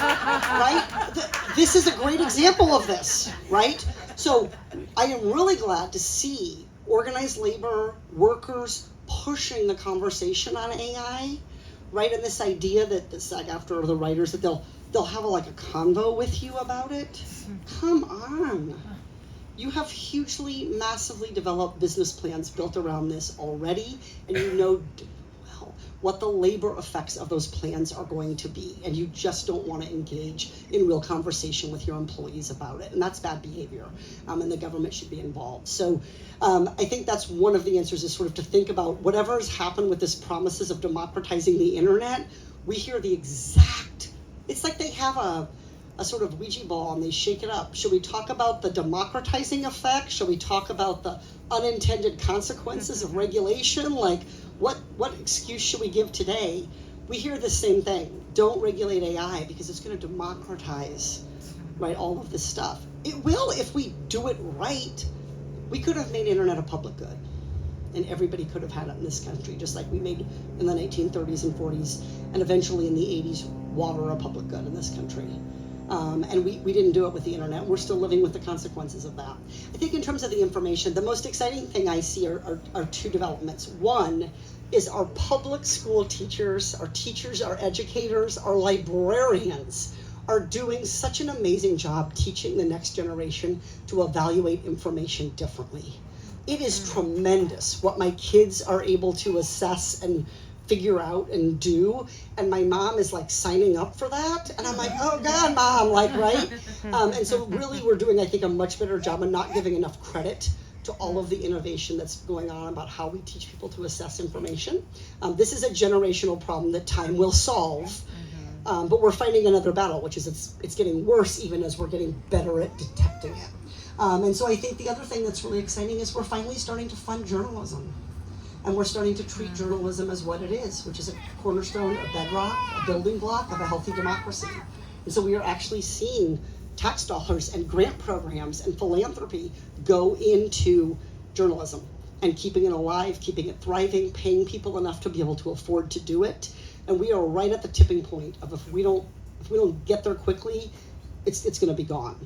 right? This is a great example of this, right? So I am really glad to see organized labor, workers pushing the conversation on AI, right? And this idea that this SAG-AFTRA or the writers, that they'll have a convo with you about it. Come on. You have hugely, massively developed business plans built around this already, and you know well what the labor effects of those plans are going to be, and you just don't want to engage in real conversation with your employees about it, and that's bad behavior, and the government should be involved. So I think that's one of the answers, is sort of to think about whatever has happened with this promises of democratizing the internet. We hear the exact, it's like they have a sort of Ouija ball and they shake it up. Should we talk about the democratizing effect? Should we talk about the unintended consequences of regulation? Like, what excuse should we give today? We hear the same thing. Don't regulate AI because it's going to democratize, right, all of this stuff. It will if we do it right. We could have made internet a public good, and everybody could have had it in this country, just like we made in the 1930s and 40s, and eventually in the 80s, water a public good in this country. And we didn't do it with the internet. We're still living with the consequences of that. I think in terms of the information, the most exciting thing I see are two developments. One is our public school teachers, our educators, our librarians are doing such an amazing job teaching the next generation to evaluate information differently. It is tremendous what my kids are able to assess and figure out and do, and my mom is signing up for that, and I'm like, oh God, Mom, right? And so really we're doing, I think, a much better job of not giving enough credit to all of the innovation that's going on about how we teach people to assess information. This is a generational problem that time will solve, but we're fighting another battle, which is it's getting worse even as we're getting better at detecting it. And so I think the other thing that's really exciting is we're finally starting to fund journalism. And we're starting to treat journalism as what it is, which is a cornerstone, a bedrock, a building block of a healthy democracy. And so we are actually seeing tax dollars and grant programs and philanthropy go into journalism and keeping it alive, keeping it thriving, paying people enough to be able to afford to do it. And we are right at the tipping point of if we don't get there quickly, it's going to be gone.